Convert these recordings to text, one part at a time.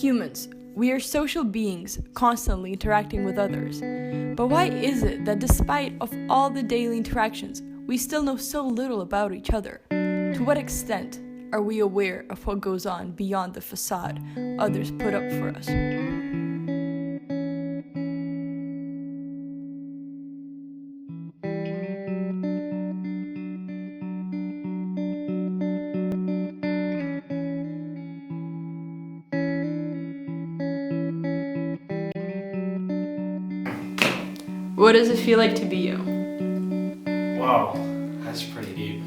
humans, we are social beings constantly interacting with others. But why is it that despite of all the daily interactions, we still know so little about each other? To what extent are we aware of what goes on beyond the facade others put up for us? What does it feel like to be you? Wow, that's pretty deep.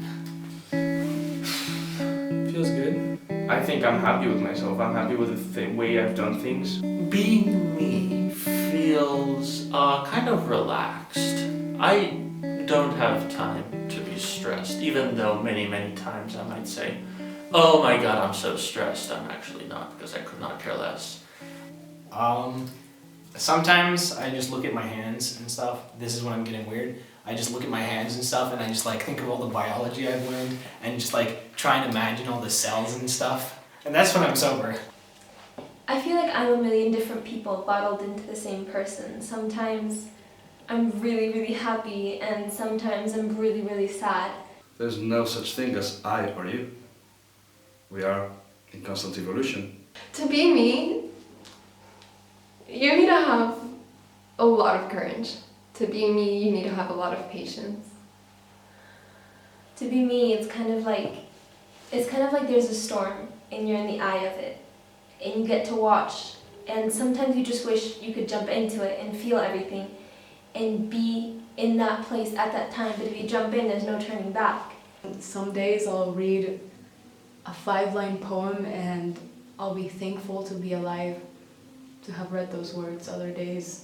Feels good. I think I'm happy with myself. I'm happy with the way I've done things. Being me feels kind of relaxed. I don't have time to be stressed, even though many times I might say, oh my god, I'm so stressed. I'm actually not, because I could not care less. Sometimes I just look at my hands and stuff. This is when I'm getting weird. I just look at my hands and stuff and I just like think of all the biology I've learned and just like try and imagine all the cells and stuff. And that's when I'm sober. I feel like I'm a million different people bottled into the same person. Sometimes I'm really happy and sometimes I'm really sad. There's no such thing as I or you. We are in constant evolution. To be me, you need to have a lot of courage. To be me, you need to have a lot of patience. To be me, it's kind of like there's a storm and you're in the eye of it and you get to watch, and sometimes you just wish you could jump into it and feel everything and be in that place at that time, but if you jump in, there's no turning back. Some days I'll read a 5-line poem and I'll be thankful to be alive, to have read those words. Other days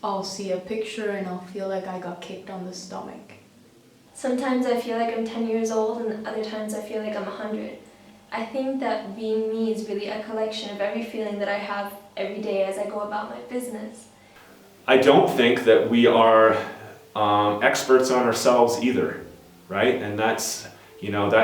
I'll see a picture and I'll feel like I got kicked on the stomach. Sometimes I feel like I'm 10 years old and other times I feel like I'm 100. I think that being me is really a collection of every feeling that I have every day as I go about my business. I don't think that we are experts on ourselves either, right? And that's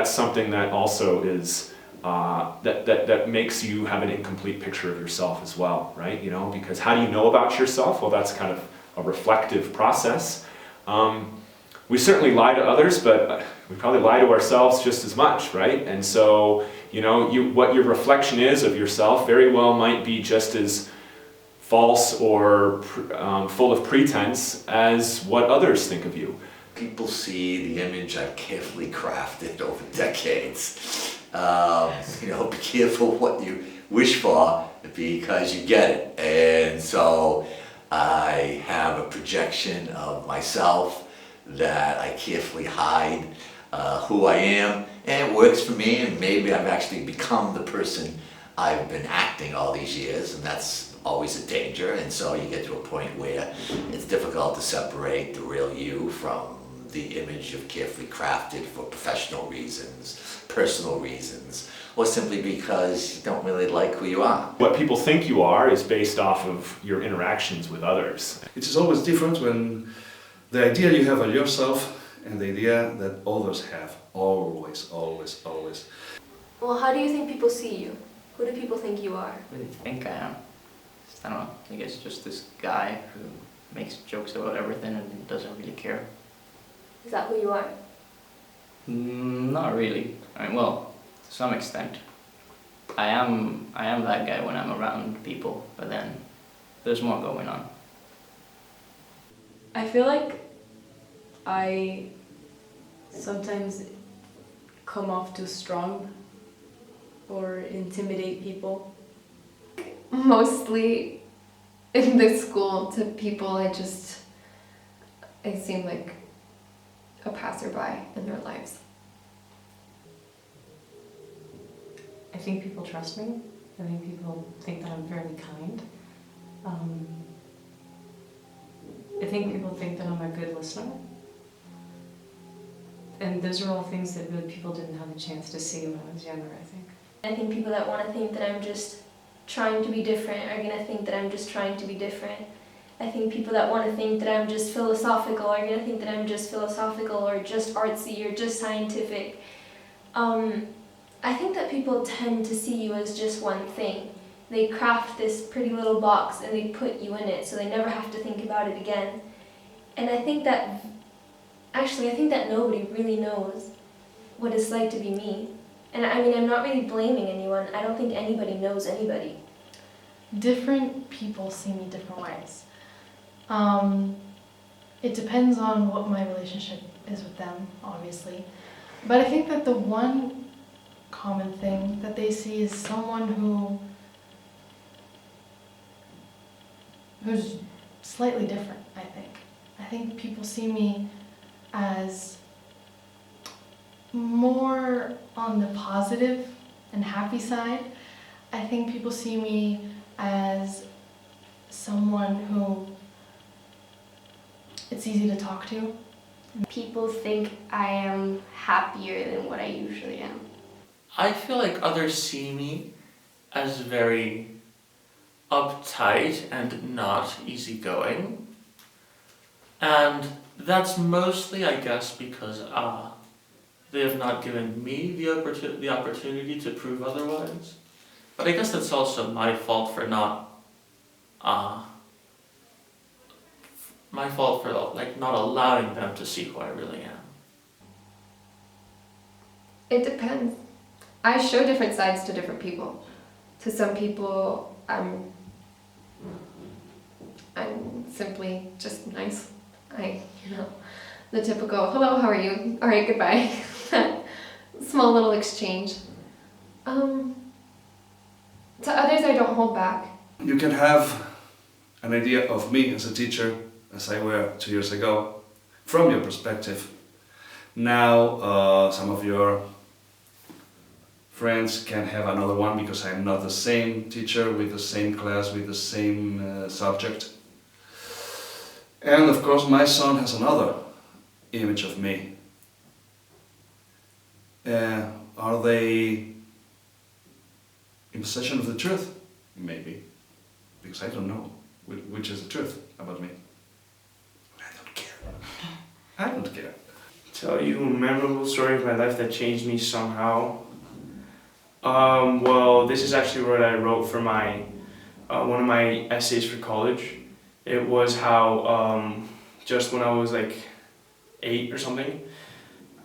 something that also is that makes you have an incomplete picture of yourself as well, right? Because how do you know about yourself? Well, that's kind of a reflective process. We certainly lie to others, but we probably lie to ourselves just as much, right? And so, what your reflection is of yourself very well might be just as false or full of pretense as what others think of you. People see the image I've carefully crafted over decades. Be careful what you wish for because you get it. And so I have a projection of myself that I carefully hide who I am, and it works for me, and maybe I've actually become the person I've been acting all these years, and that's always a danger. And so you get to a point where it's difficult to separate the real you from the image you've carefully crafted for professional reasons, personal reasons, or simply because you don't really like who you are. What people think you are is based off of your interactions with others. It is always different when the idea you have of yourself and the idea that others have. Always. Well, how do you think people see you? Who do people think you are? Who do they think I am? I don't know. I think it's just this guy who makes jokes about everything and doesn't really care. Is that who you are? Not really. Well, to some extent. I am that guy when I'm around people, but then there's more going on. I feel like I sometimes come off too strong or intimidate people. Mostly in this school, to people I seem like a passerby in their lives. I think people trust me. I think people think that I'm fairly kind. I think people think that I'm a good listener. And those are all things that really people didn't have a chance to see when I was younger, I think. I think people that want to think that I'm just trying to be different are going to think that I'm just trying to be different. I think people that want to think that I'm just philosophical are going to think that I'm just philosophical or just artsy or just scientific. I think that people tend to see you as just one thing. They craft this pretty little box and they put you in it so they never have to think about it again. And I think that nobody really knows what it's like to be me. And I mean, I'm not really blaming anyone. I don't think anybody knows anybody. Different people see me different ways. It depends on what my relationship is with them, obviously. But I think that the one common thing that they see is someone who's slightly different, I think. I think people see me as more on the positive and happy side. I think people see me as someone who it's easy to talk to. People think I am happier than what I usually am. I feel like others see me as very uptight and not easygoing. And that's mostly, I guess, because they have not given me the opportunity to prove otherwise. But I guess that's also my fault for not not allowing them to see who I really am. It depends. I show different sides to different people. To some people, I'm simply just nice. The typical, hello, how are you? All right, goodbye. Small little exchange. To others, I don't hold back. You can have an idea of me as a teacher, as I were 2 years ago, from your perspective. Now, some of your friends can have another one because I'm not the same teacher with the same class, with the same subject. And of course, my son has another image of me. Are they in possession of the truth? Maybe. Because I don't know which is the truth about me. I don't care. I don't care. Tell you a memorable story of my life that changed me somehow. Well, this is actually what I wrote for my one of my essays for college. It was how just when I was like 8 or something,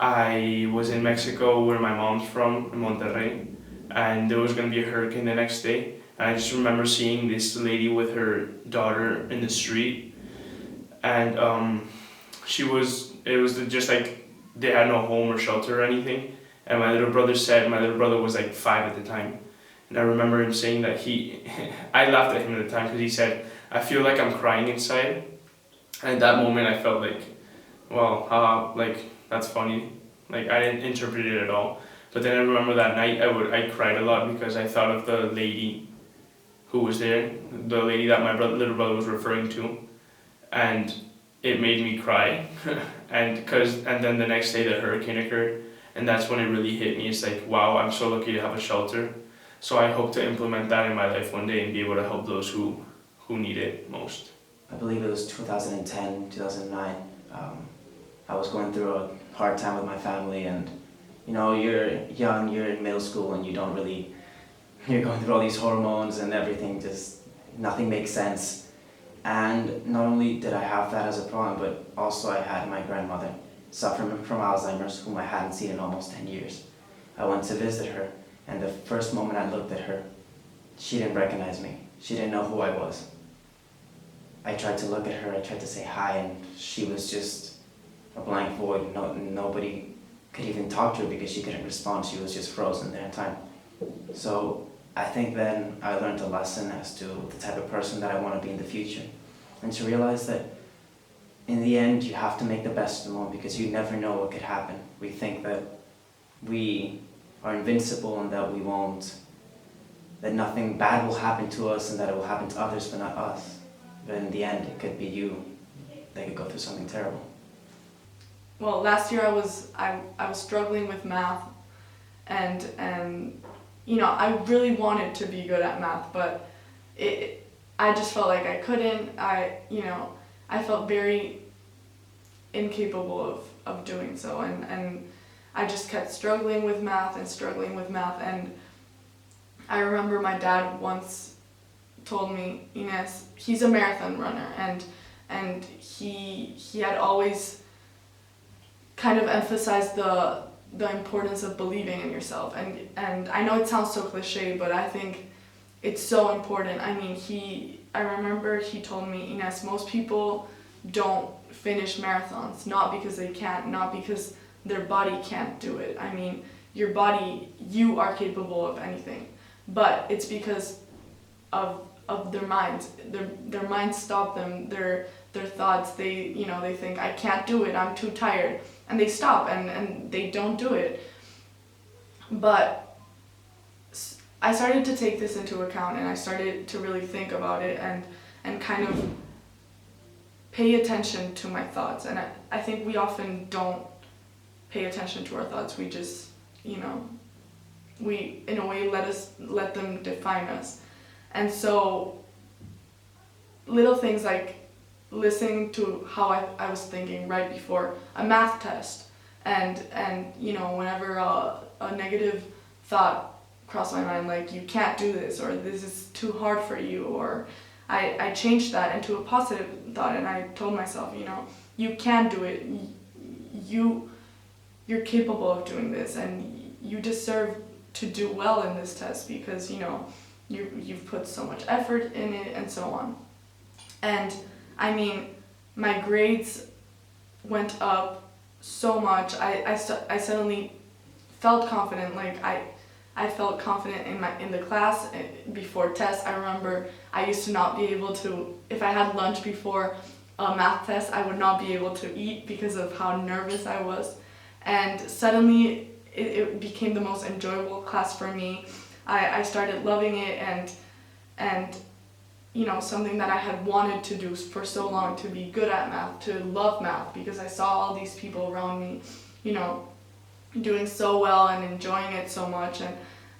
I was in Mexico where my mom's from, in Monterrey, and there was going to be a hurricane the next day. And I just remember seeing this lady with her daughter in the street, and it was just like they had no home or shelter or anything. And my little brother was like 5 at the time, and I remember him saying that I laughed at him at the time because he said, I feel like I'm crying inside. And at that moment I felt like, well, like that's funny. Like I didn't interpret it at all. But then I remember that night I cried a lot because I thought of the lady who was there, the lady that my little brother was referring to, and it made me cry. and then the next day the hurricane occurred, and that's when it really hit me. It's like, wow, I'm so lucky to have a shelter. So I hope to implement that in my life one day and be able to help those who need it most. I believe it was 2010, 2009. I was going through a hard time with my family, and you know, you're young, you're in middle school, and you're going through all these hormones and everything, just nothing makes sense. And not only did I have that as a problem, but also I had my grandmother suffering from Alzheimer's, whom I hadn't seen in almost 10 years. I went to visit her, and the first moment I looked at her, she didn't recognize me. She didn't know who I was. I tried to look at her, I tried to say hi, and she was just a blank void. Nobody could even talk to her because she couldn't respond. She was just frozen there in time. So I think then I learned a lesson as to the type of person that I want to be in the future, and to realize that in the end you have to make the best of the moment because you never know what could happen. We think that we are invincible and that nothing bad will happen to us and that it will happen to others but not us. But in the end it could be you that could go through something terrible. Well, last year I was struggling with math, and you know, I really wanted to be good at math, but I just felt like I couldn't. I felt very incapable of doing so, and I just kept struggling with math and struggling with math. And I remember my dad once told me, Ines, he's a marathon runner, and he had always kind of emphasized the importance of believing in yourself. And I know it sounds so cliche, but I think it's so important. I mean, I remember he told me, Ines, most people don't finish marathons, not because they can't, not because their body can't do it. I mean, your body, you are capable of anything, but it's because of their minds. Their minds stop them, their thoughts, they think, I can't do it, I'm too tired, and they stop and they don't do it. But I started to take this into account, and I started to really think about it and kind of pay attention to my thoughts. And I think we often don't pay attention to our thoughts. We just, we in a way let them define us. And so little things like listening to how I was thinking right before a math test, and whenever a negative thought crossed my mind, like, you can't do this, or this is too hard for you, or I changed that into a positive thought, and I told myself, you can do it, you're capable of doing this, and you deserve to do well in this test because you've put so much effort in it, and so on. And I mean, my grades went up so much. I suddenly felt confident. Like I felt confident in the class before tests. I remember I used to not be able to, if I had lunch before a math test, I would not be able to eat because of how nervous I was. And suddenly it became the most enjoyable class for me. I started loving it, and something that I had wanted to do for so long, to be good at math, to love math, because I saw all these people around me, doing so well and enjoying it so much,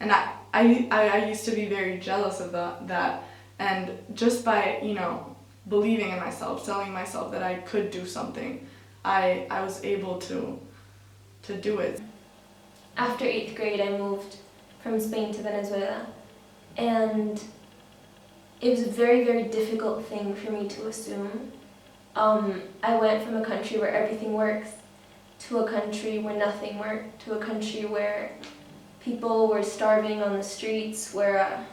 and I used to be very jealous of that, and just by believing in myself, telling myself that I could do something, I was able to do it. After 8th grade, I moved from Spain to Venezuela, and it was a very, very difficult thing for me to assume. I went from a country where everything works to a country where nothing worked, to a country where people were starving on the streets, where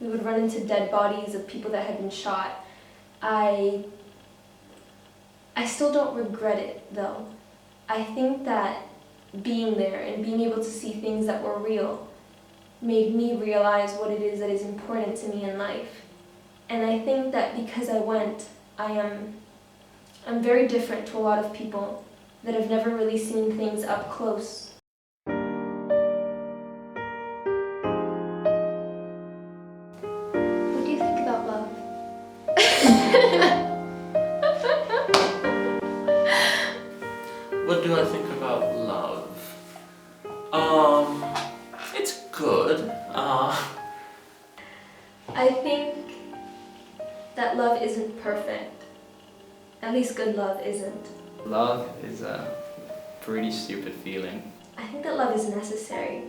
we would run into dead bodies of people that had been shot. I still don't regret it, though. I think that being there and being able to see things that were real made me realize what it is that is important to me in life. And I think that because I went, I'm very different to a lot of people that have never really seen things up close. What do you think about love? What do I think about love? It's good. I think that love isn't perfect. At least good love isn't. Love is a pretty stupid feeling. I think that love is necessary.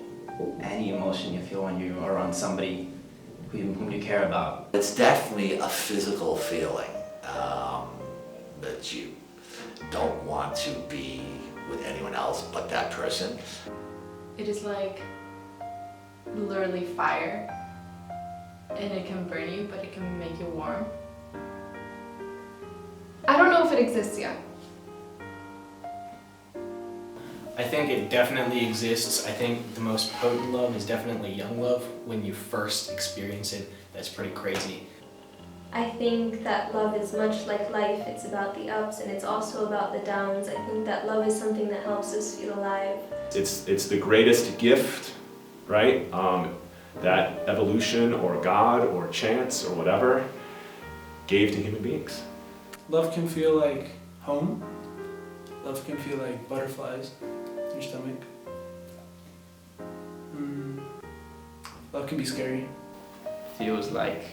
Any emotion you feel when you are around somebody whom you care about. It's definitely a physical feeling that you don't want to be with anyone else but that person. It is like literally fire, and it can burn you, but it can make you warm. I don't know if it exists yet. I think it definitely exists. I think the most potent love is definitely young love. When you first experience it, that's pretty crazy. I think that love is much like life. It's about the ups and it's also about the downs. I think that love is something that helps us feel alive. It's the greatest gift, right? That evolution or God or chance or whatever gave to human beings. Love can feel like home. Love can feel like butterflies in your stomach. Love can be scary. Feels like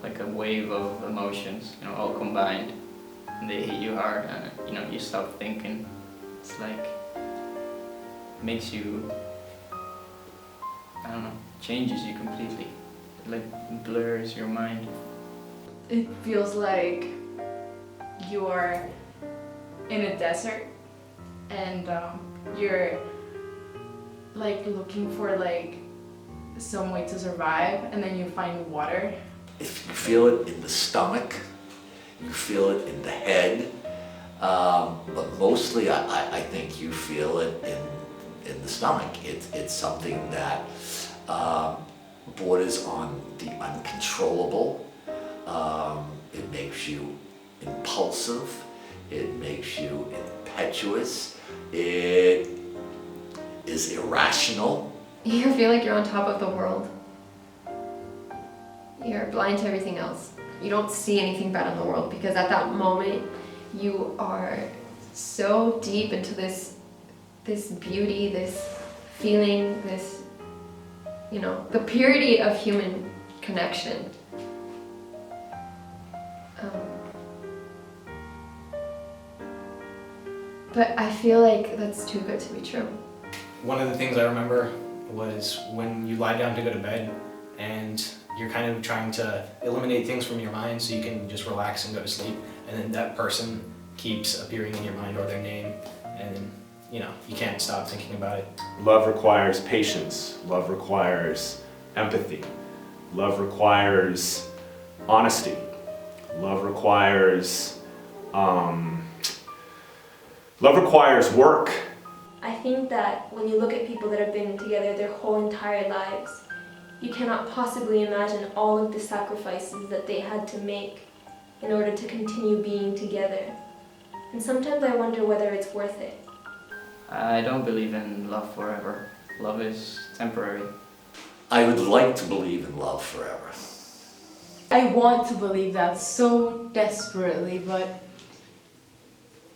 a wave of emotions, all combined, and they hit you hard, and you stop thinking. It's like makes you, I don't know, changes you completely. It like blurs your mind. It feels like you are in a desert and you're like looking for like some way to survive, and then you find water. If you feel it in the stomach, you feel it in the head, but mostly I think you feel it in the stomach. It's something that borders on the uncontrollable. It makes you impulsive. It makes you impetuous. It is irrational. You feel like you're on top of the world. You're blind to everything else. You don't see anything bad in the world because at that moment you are so deep into this beauty, this feeling, this, you know, the purity of human connection. But I feel like that's too good to be true. One of the things I remember was when you lie down to go to bed and you're kind of trying to eliminate things from your mind so you can just relax and go to sleep, and then that person keeps appearing in your mind or their name, and then, you know, you can't stop thinking about it. Love requires patience. Love requires empathy. Love requires honesty. Love requires work. I think that when you look at people that have been together their whole entire lives, you cannot possibly imagine all of the sacrifices that they had to make in order to continue being together. And sometimes I wonder whether it's worth it. I don't believe in love forever. Love is temporary. I would like to believe in love forever. I want to believe that so desperately, but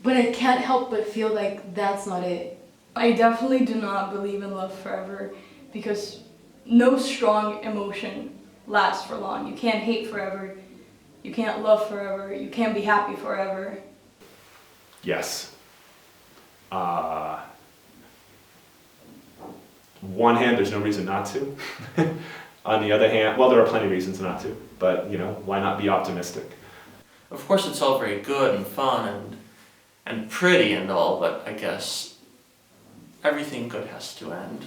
I can't help but feel like that's not it. I definitely do not believe in love forever because no strong emotion lasts for long. You can't hate forever, you can't love forever, you can't be happy forever. Yes. One hand, there's no reason not to. On the other hand, well, there are plenty of reasons not to, but you know, why not be optimistic? Of course, it's all very good and fun and pretty and all, but I guess everything good has to end.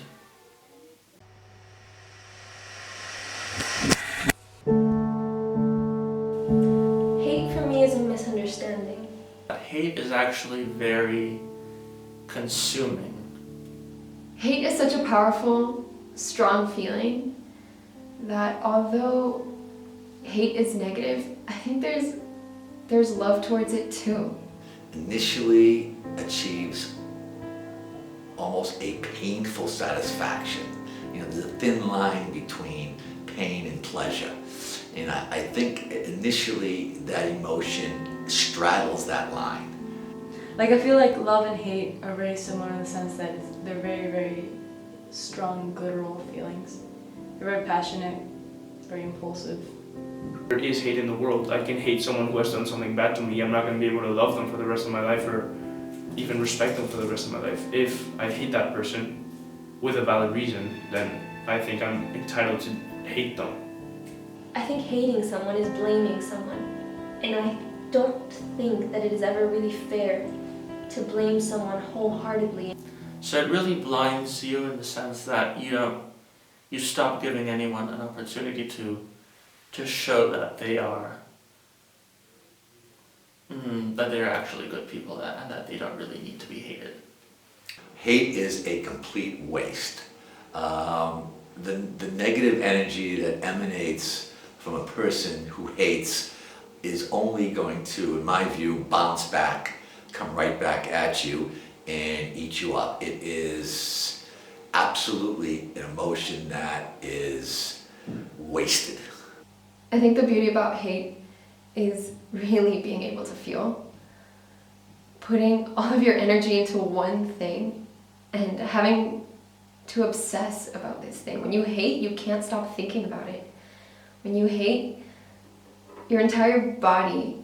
Hate for me is a misunderstanding. Hate is actually very consuming. Hate is such a powerful, strong feeling that although hate is negative, I think there's love towards it too. Initially achieves almost a painful satisfaction. You know, the thin line between pain and pleasure. And I think initially that emotion straddles that line. Like, I feel like love and hate are very similar in the sense that they're very, very strong, literal feelings. They're very passionate, very impulsive. There is hate in the world. I can hate someone who has done something bad to me. I'm not going to be able to love them for the rest of my life or even respect them for the rest of my life. If I hate that person with a valid reason, then I think I'm entitled to hate them. I think hating someone is blaming someone, and I don't think that it is ever really fair to blame someone wholeheartedly. So it really blinds you in the sense that you stop giving anyone an opportunity to show that they are that they're actually good people and that they don't really need to be hated. Hate is a complete waste. The negative energy that emanates from a person who hates is only going to, in my view, bounce back, come right back at you and eat you up. It is absolutely an emotion that is wasted. I think the beauty about hate is really being able to feel. Putting all of your energy into one thing and having to obsess about this thing. When you hate, you can't stop thinking about it. When you hate, your entire body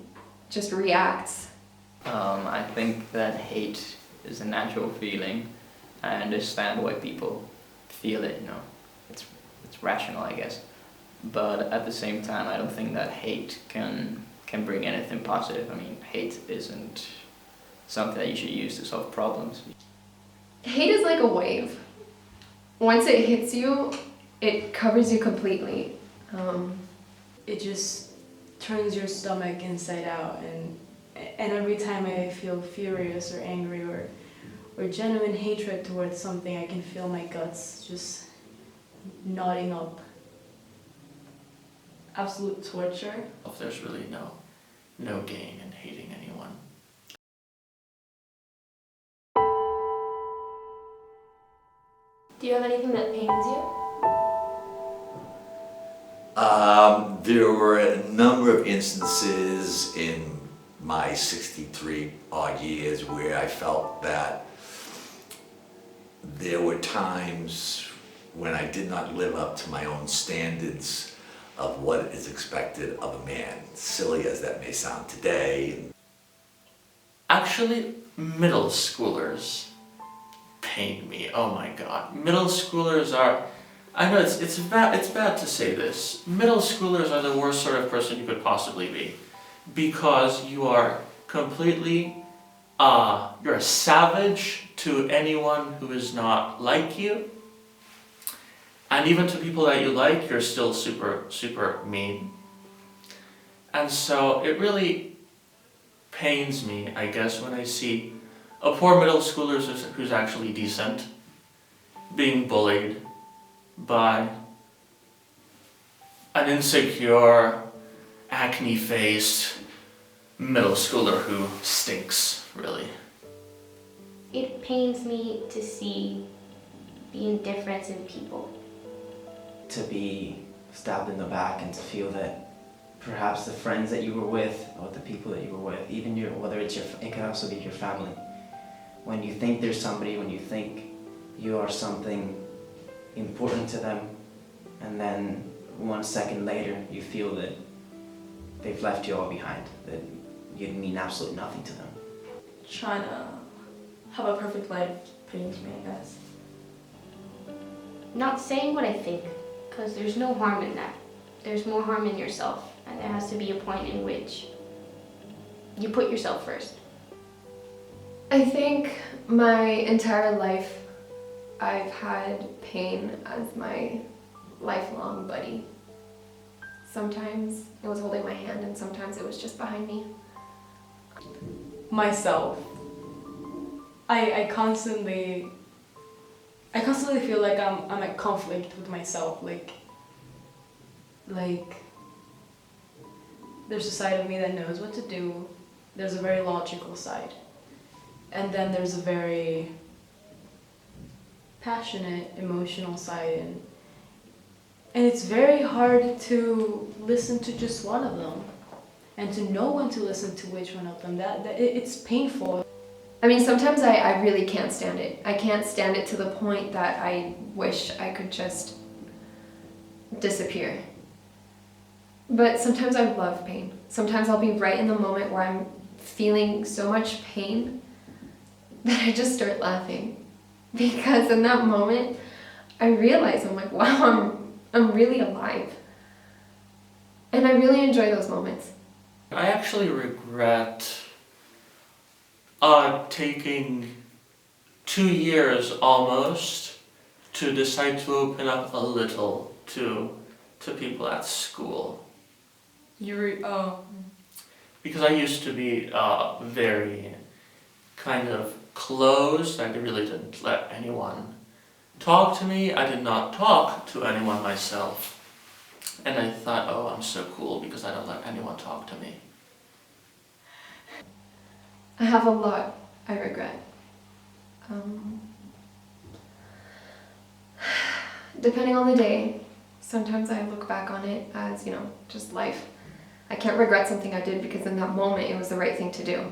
just reacts. I think that hate is a natural feeling, I understand why people feel it, you know. It's rational, I guess. But at the same time, I don't think that hate can bring anything positive. I mean, hate isn't something that you should use to solve problems. Hate is like a wave. Once it hits you, it covers you completely. It just turns your stomach inside out, and every time I feel furious or angry or genuine hatred towards something, I can feel my guts just knotting up. Absolute torture. There's really no gain in hating anyone. Do you have anything that pains you? There were a number of instances in my 63 odd years where I felt that there were times when I did not live up to my own standards of what is expected of a man, silly as that may sound today. Actually, middle schoolers pain me. Oh my god. Middle schoolers are, I know it's bad to say this. Middle schoolers are the worst sort of person you could possibly be, because you are completely, you're a savage to anyone who is not like you. And even to people that you like, you're still super, super mean. And so it really pains me, I guess, when I see a poor middle schooler who's actually decent being bullied by an insecure, acne-faced middle schooler who stinks, really. It pains me to see the indifference in people. To be stabbed in the back and to feel that perhaps the friends that you were with or the people that you were with, even whether it's it could also be your family. When you think there's somebody, when you think you are something important to them, and then 1 second later you feel that they've left you all behind, that you mean absolutely nothing to them. Trying to have a perfect life pains me, I guess. Not saying what I think, because there's no harm in that. There's more harm in yourself, and there has to be a point in which you put yourself first. I think my entire life I've had pain as my lifelong buddy. Sometimes it was holding my hand and sometimes it was just behind me. Myself. I constantly feel like I'm at conflict with myself. Like there's a side of me that knows what to do. There's a very logical side. And then there's a very passionate, emotional side. And it's very hard to listen to just one of them. And to know when to listen to which one of them. It's painful. I mean, sometimes I really can't stand it. I can't stand it to the point that I wish I could just disappear. But sometimes I love pain. Sometimes I'll be right in the moment where I'm feeling so much pain that I just start laughing. Because in that moment, I realize, I'm like, wow, I'm really alive. And I really enjoy those moments. I actually regret taking 2 years almost to decide to open up a little to people at school. Because I used to be very kind of closed. I really didn't let anyone talk to me. I did not talk to anyone myself. And I thought, oh, I'm so cool because I don't let anyone talk to me. I have a lot I regret. Depending on the day, sometimes I look back on it as, just life. I can't regret something I did because in that moment it was the right thing to do.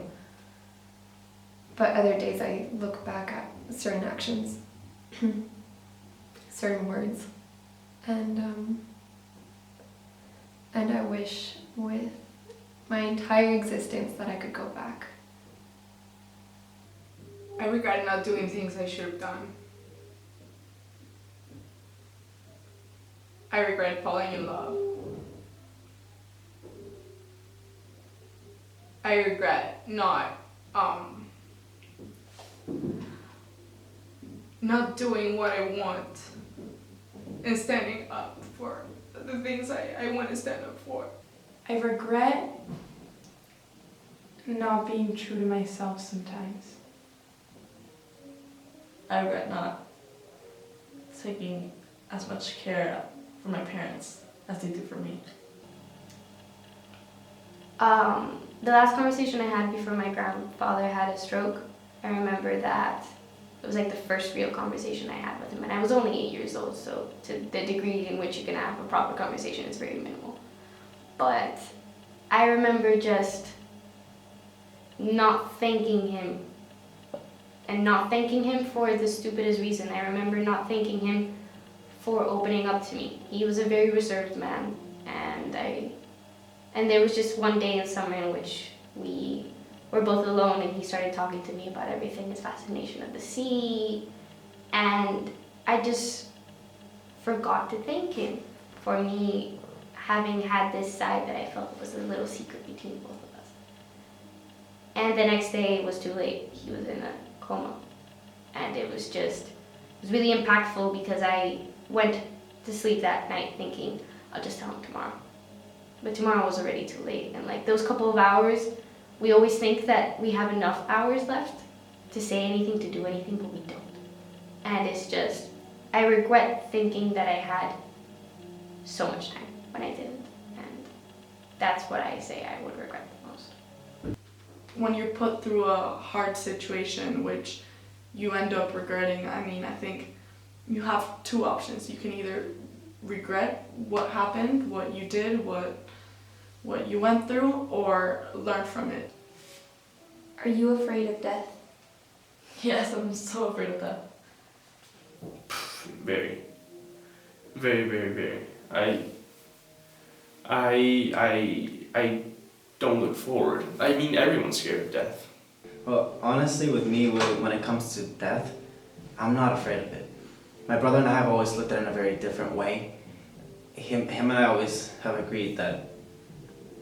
But other days I look back at certain actions, certain words, and I wish with my entire existence that I could go back. I regret not doing things I should have done. I regret falling in love. I regret not doing what I want and standing up for the things I want to stand up for. I regret not being true to myself sometimes. I regret not taking as much care for my parents as they do for me. The last conversation I had before my grandfather had a stroke, I remember that it was like the first real conversation I had with him, and I was only 8 years old, so to the degree in which you can have a proper conversation is very minimal. But I remember just not thanking him, and not thanking him for the stupidest reason. I remember not thanking him for opening up to me. He was a very reserved man, and there was just one day in summer in which we were both alone, and he started talking to me about everything, his fascination of the sea, and I just forgot to thank him for me having had this side that I felt was a little secret between both of us. And the next day it was too late. He was in a coma, and it was really impactful because I went to sleep that night thinking, I'll just tell him tomorrow. But tomorrow was already too late, and like those couple of hours, we always think that we have enough hours left to say anything, to do anything, but we don't. And it's just, I regret thinking that I had so much time when I didn't, and that's what I say I would regret the most. When you're put through a hard situation, which you end up regretting, I mean, I think you have two options. You can either regret what happened, what you did, what you went through, or learn from it. Are you afraid of death? Yes, I'm so afraid of that. Very. Very, very, very. I don't look forward. I mean, everyone's scared of death. Well, honestly, with me, when it comes to death, I'm not afraid of it. My brother and I have always looked at it in a very different way. Him and I always have agreed that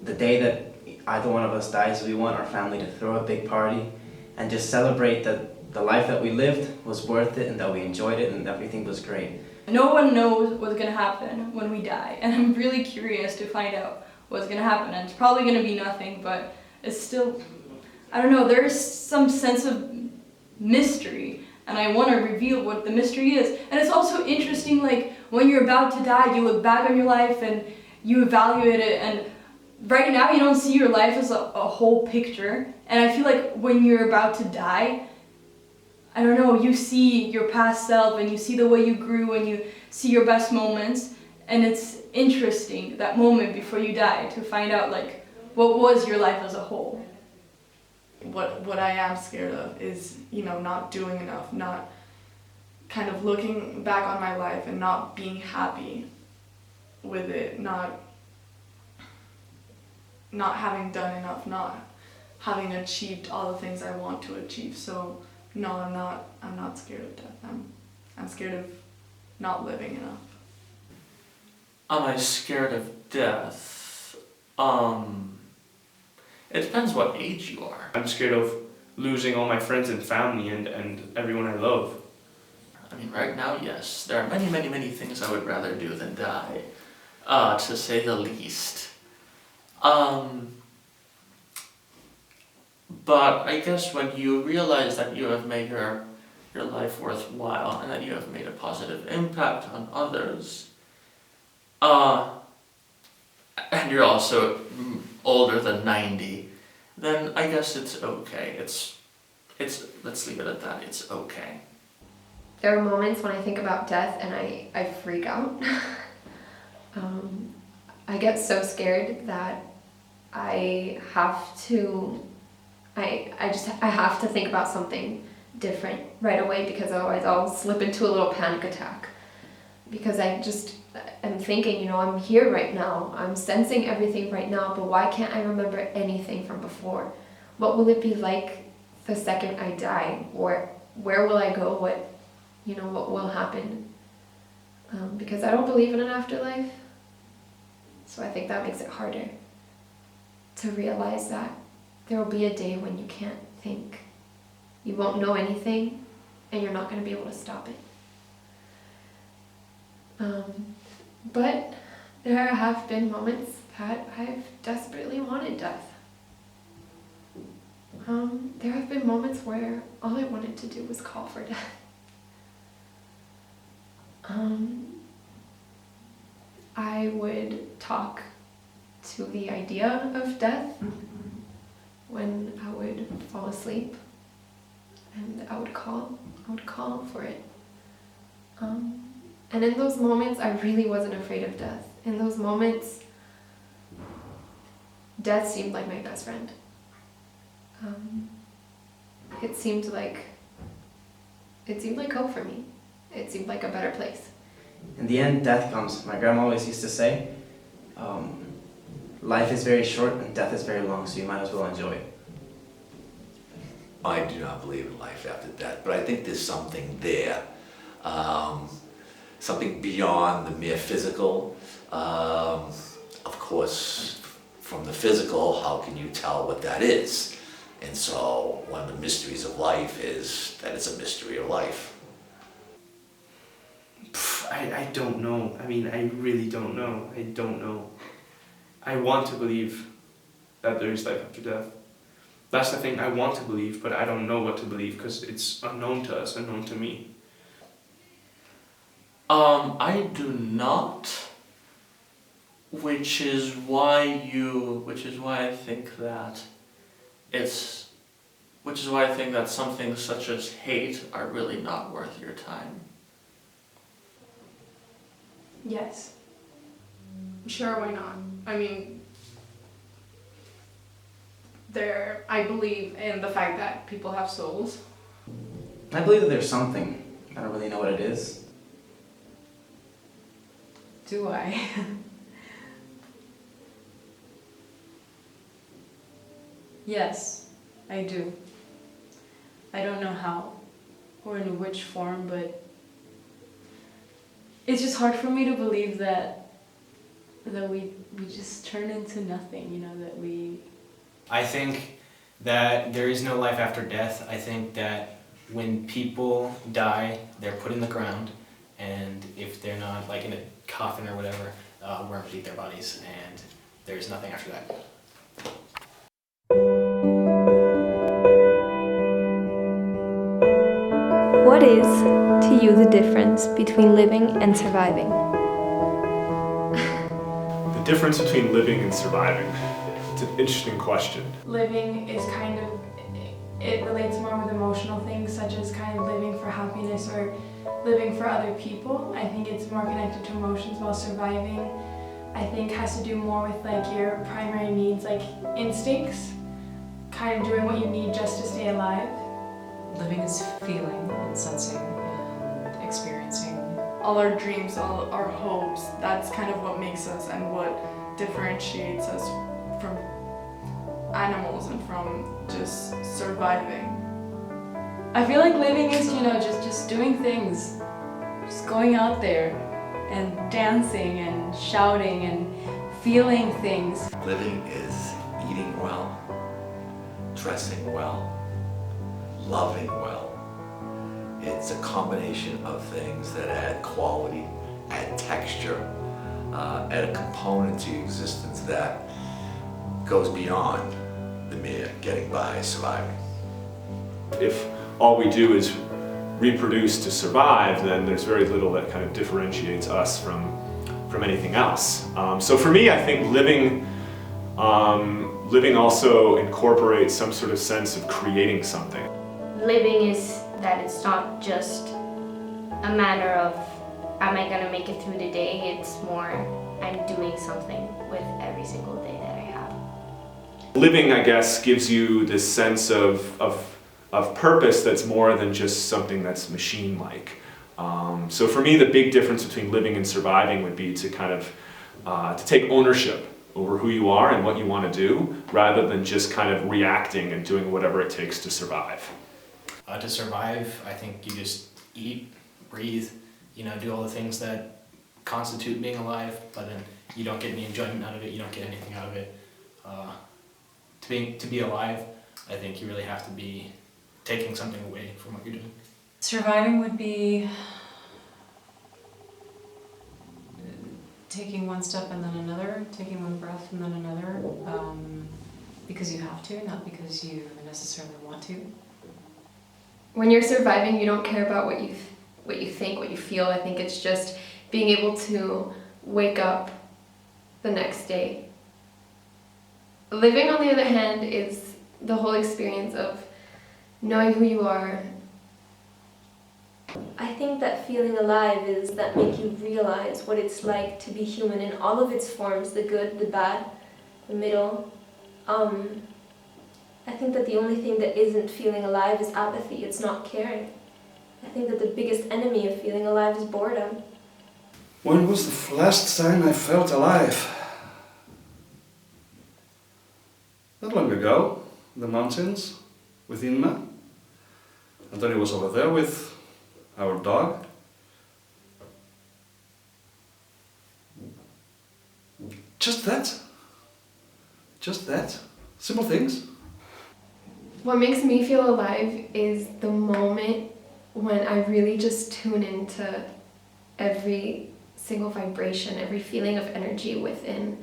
the day that either one of us dies, we want our family to throw a big party and just celebrate that the life that we lived was worth it and that we enjoyed it and everything was great. No one knows what's going to happen when we die, and I'm really curious to find out what's going to happen, and it's probably going to be nothing, but it's still, I don't know, there's some sense of mystery, and I want to reveal what the mystery is. And it's also interesting, like, when you're about to die, you look back on your life and you evaluate it, and right now you don't see your life as a whole picture, and I feel like when you're about to die, I don't know, you see your past self and you see the way you grew and you see your best moments, and it's interesting, that moment before you die, to find out like what was your life as a whole. What I am scared of is, not doing enough, not kind of looking back on my life and not being happy with it, not having done enough, not having achieved all the things I want to achieve. So no, I'm not scared of death. I'm scared of not living enough. Am I scared of death? It depends what age you are. I'm scared of losing all my friends and family and everyone I love. I mean, right now, yes. There are many, many, many things I would rather do than die, to say the least. But I guess when you realize that you have made your life worthwhile and that you have made a positive impact on others, and you're also older than 90, then I guess it's okay. It's let's leave it at that. It's okay. There are moments when I think about death and I freak out. I get so scared that I have to think about something different right away, because otherwise I'll slip into a little panic attack. Because I'm thinking, I'm here right now, I'm sensing everything right now, but why can't I remember anything from before? What will it be like the second I die? Or where will I go? What will happen? because I don't believe in an afterlife. So I think that makes it harder to realize that there will be a day when you can't think. You won't know anything, and you're not going to be able to stop it. But there have been moments that I've desperately wanted death. There have been moments where all I wanted to do was call for death. I would talk to the idea of death when I would fall asleep, and I would call for it. And in those moments, I really wasn't afraid of death. In those moments, death seemed like my best friend. It seemed like hope for me. It seemed like a better place. In the end, death comes. My grandma always used to say, life is very short and death is very long, so you might as well enjoy it. I do not believe in life after death, but I think there's something there. Something beyond the mere physical. Of course, from the physical, how can you tell what that is? And so one of the mysteries of life is that it's a mystery of life. I don't know. I mean, I really don't know. I don't know. I want to believe that there is life after death. That's the thing, I want to believe, but I don't know what to believe because it's unknown to us, unknown to me. I do not, which is why I think that some things such as hate are really not worth your time. Yes. Sure, why not? I mean, I believe in the fact that people have souls. I believe that there's something. I don't really know what it is. Do I? Yes, I do. I don't know how or in which form, but it's just hard for me to believe that we just turn into nothing, you know, that we... I think that there is no life after death. I think that when people die, they're put in the ground, and if they're not like in a coffin or whatever, worms eat their bodies, and there's nothing after that. What is, to you, the difference between living and surviving? The difference between living and surviving. It's an interesting question. Living is kind of, it relates more with emotional things such as kind of living for happiness or living for other people. I think it's more connected to emotions, while surviving, I think, has to do more with like your primary needs, like instincts, kind of doing what you need just to stay alive. Living is feeling and sensing and experiencing. All our dreams, all our hopes, that's kind of what makes us and what differentiates us from animals and from just surviving. I feel like living is, you know, just doing things, just going out there and dancing and shouting and feeling things. Living is eating well, dressing well, loving well. It's a combination of things that add quality, add texture, add a component to your existence that goes beyond the mere getting by, surviving. If all we do is reproduce to survive, then there's very little that kind of differentiates us from anything else. So for me, I think living also incorporates some sort of sense of creating something. Living is that it's not just a matter of, am I gonna make it through the day? It's more, I'm doing something with every single day that I have. Living, I guess, gives you this sense of purpose that's more than just something that's machine-like. So for me, the big difference between living and surviving would be to kind of to take ownership over who you are and what you want to do, rather than just kind of reacting and doing whatever it takes to survive. To survive, I think you just eat, breathe, you know, do all the things that constitute being alive, but then you don't get any enjoyment out of it, you don't get anything out of it. To be alive, I think you really have to be taking something away from what you're doing. Surviving would be taking one step and then another, taking one breath and then another, because you have to, not because you necessarily want to. When you're surviving, you don't care about what you think, what you feel. I think it's just being able to wake up the next day. Living, on the other hand, is the whole experience of knowing who you are. I think that feeling alive is that make you realize what it's like to be human in all of its forms, the good, the bad, the middle. I think that the only thing that isn't feeling alive is apathy, it's not caring. I think that the biggest enemy of feeling alive is boredom. When was the last time I felt alive? Not long ago, in the mountains, with Inma. Antonio was over there with our dog. Just that. Just that. Simple things. What makes me feel alive is the moment when I really just tune into every single vibration, every feeling of energy within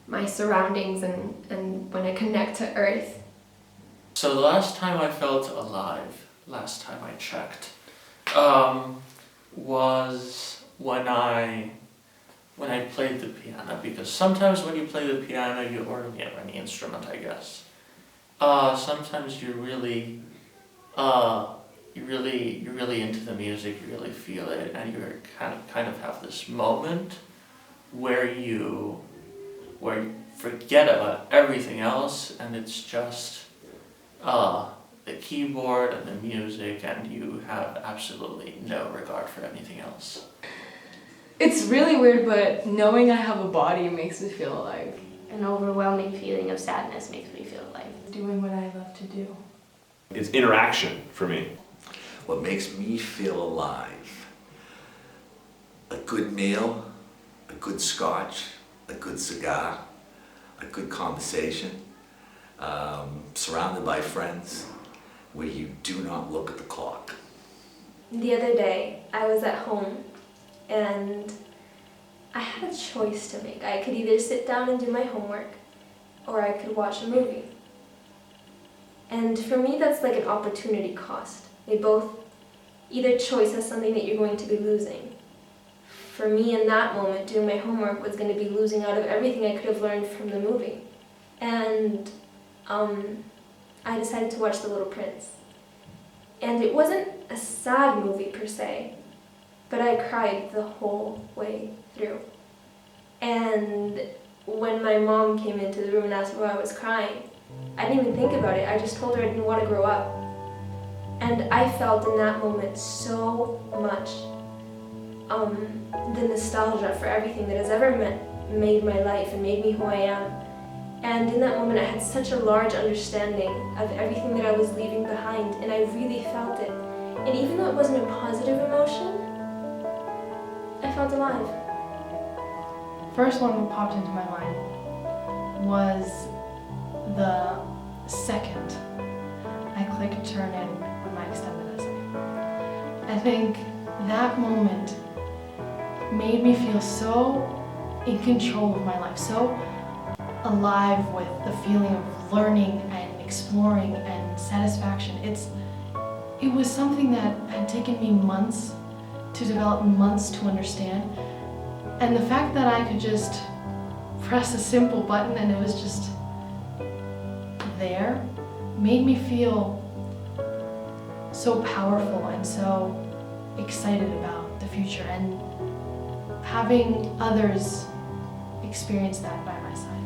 my surroundings, and when I connect to Earth. So the last time I felt alive, last time I checked, was when I played the piano, because sometimes when you play the piano, or any instrument, I guess, sometimes you're really into the music, you really feel it, and you kind of have this moment where you forget about everything else, and it's just the keyboard and the music, and you have absolutely no regard for anything else. It's really weird, but knowing I have a body makes me feel alive. An overwhelming feeling of sadness makes me feel alive. Doing what I love to do. It's interaction for me. What makes me feel alive? A good meal, a good scotch, a good cigar, a good conversation, surrounded by friends where you do not look at the clock. The other day, I was at home and I had a choice to make. I could either sit down and do my homework or I could watch a movie. And for me, that's like an opportunity cost. They both, either choice has something that you're going to be losing. For me, in that moment, doing my homework was going to be losing out of everything I could have learned from the movie. And I decided to watch The Little Prince. And it wasn't a sad movie per se, but I cried the whole way through. And when my mom came into the room and asked me why I was crying, I didn't even think about it. I just told her I didn't want to grow up. And I felt in that moment so much the nostalgia for everything that has ever made my life and made me who I am. And in that moment I had such a large understanding of everything that I was leaving behind, and I really felt it. And even though it wasn't a positive emotion, I felt alive. First one that popped into my mind was the second I clicked turn in with my extended essay. I think that moment made me feel so in control of my life, so alive with the feeling of learning and exploring and satisfaction. It was something that had taken me months to develop, months to understand. And the fact that I could just press a simple button and it was just there made me feel so powerful and so excited about the future, and having others experience that by my side.